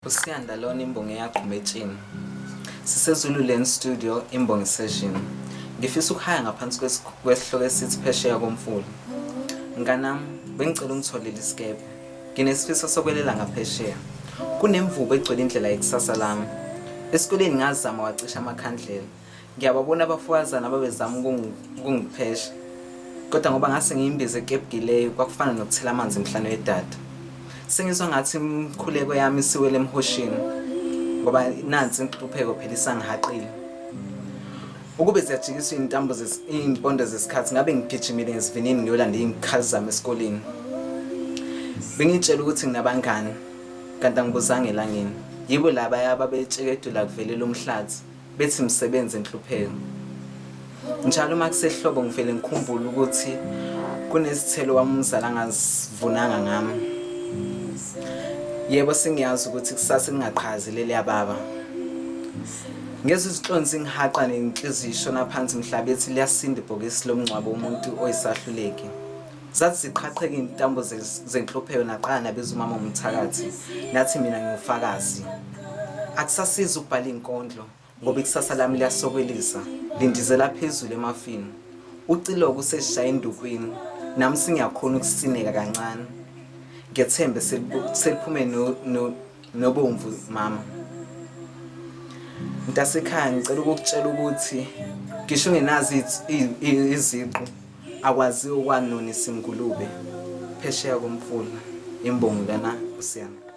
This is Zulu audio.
Syanda lona Imbongi yaqhumetshini. Zululand studio Imbongi session. Ngifisa ukuhaya ngaphansi kwesihloko esithi phesheya komfula. Nganami bengicela ungitholele isikebe. Nginesifiso sokwelela ngaphesheya. Kunemvubu egcwele indlela yekusasa lami. Esikoleni ngazama wacisha amakhandlela. Ngiyababona abafowazana ababezama ukungiphesha. Kodwa ngoba ngase ngiyimbize ekepgileyo kwakufana nokuthela amanzi emhlane wedada. Sengizwa ngathi imkhuleko yami isiwele emhoshini ngoba nansi inhlupheko phela isangihaqile. Ukube ziyajikiswa iy'mpondo zesikhathi ngabe ngigijimile ngesivinini ngiyolanda iy'nkhazi zami esikoleni. Bengitshela ukuthi nginabangani kanti angibuzanga elangeni. Yibo labaya ababetshekedula kuvelela umhlathi bethi msebenze enhlupheko. Njalo uma kusehlobo ngivele ngikhumbule ukuthi kunesithelo wami umzala angazivunanga ngami. Yebo sengiyazi ukuthi kusasa ngingaqhazi leli yababa. Ngezwe izihlonzi ngihaqa nenhliziyo ishona phansi mhlaba ethi liyasinda ibhokisi lomngcwabo womuntu oyisahluleki. Zathi ziqhaqheka intambo zenhlupheko naqala nabiza umama umthakathi. Nathi mina ngiyufakazi. Akusasiza ukubhala inkondlo ngoba ikusasa lami liyasokwelisa. Lindizela phezulu emafini. Uciloko useshaya endukwini. Nami singiyakhona ukusineka kancane. Ngethembe seliphume nobomvu mama. Ntasekhaya ngicela ukukutshela ukuthi ngisho ngenazi iziqu akwaziyo ukwanonisa ingulube phesheya komfula. Imbongi lana Syanda.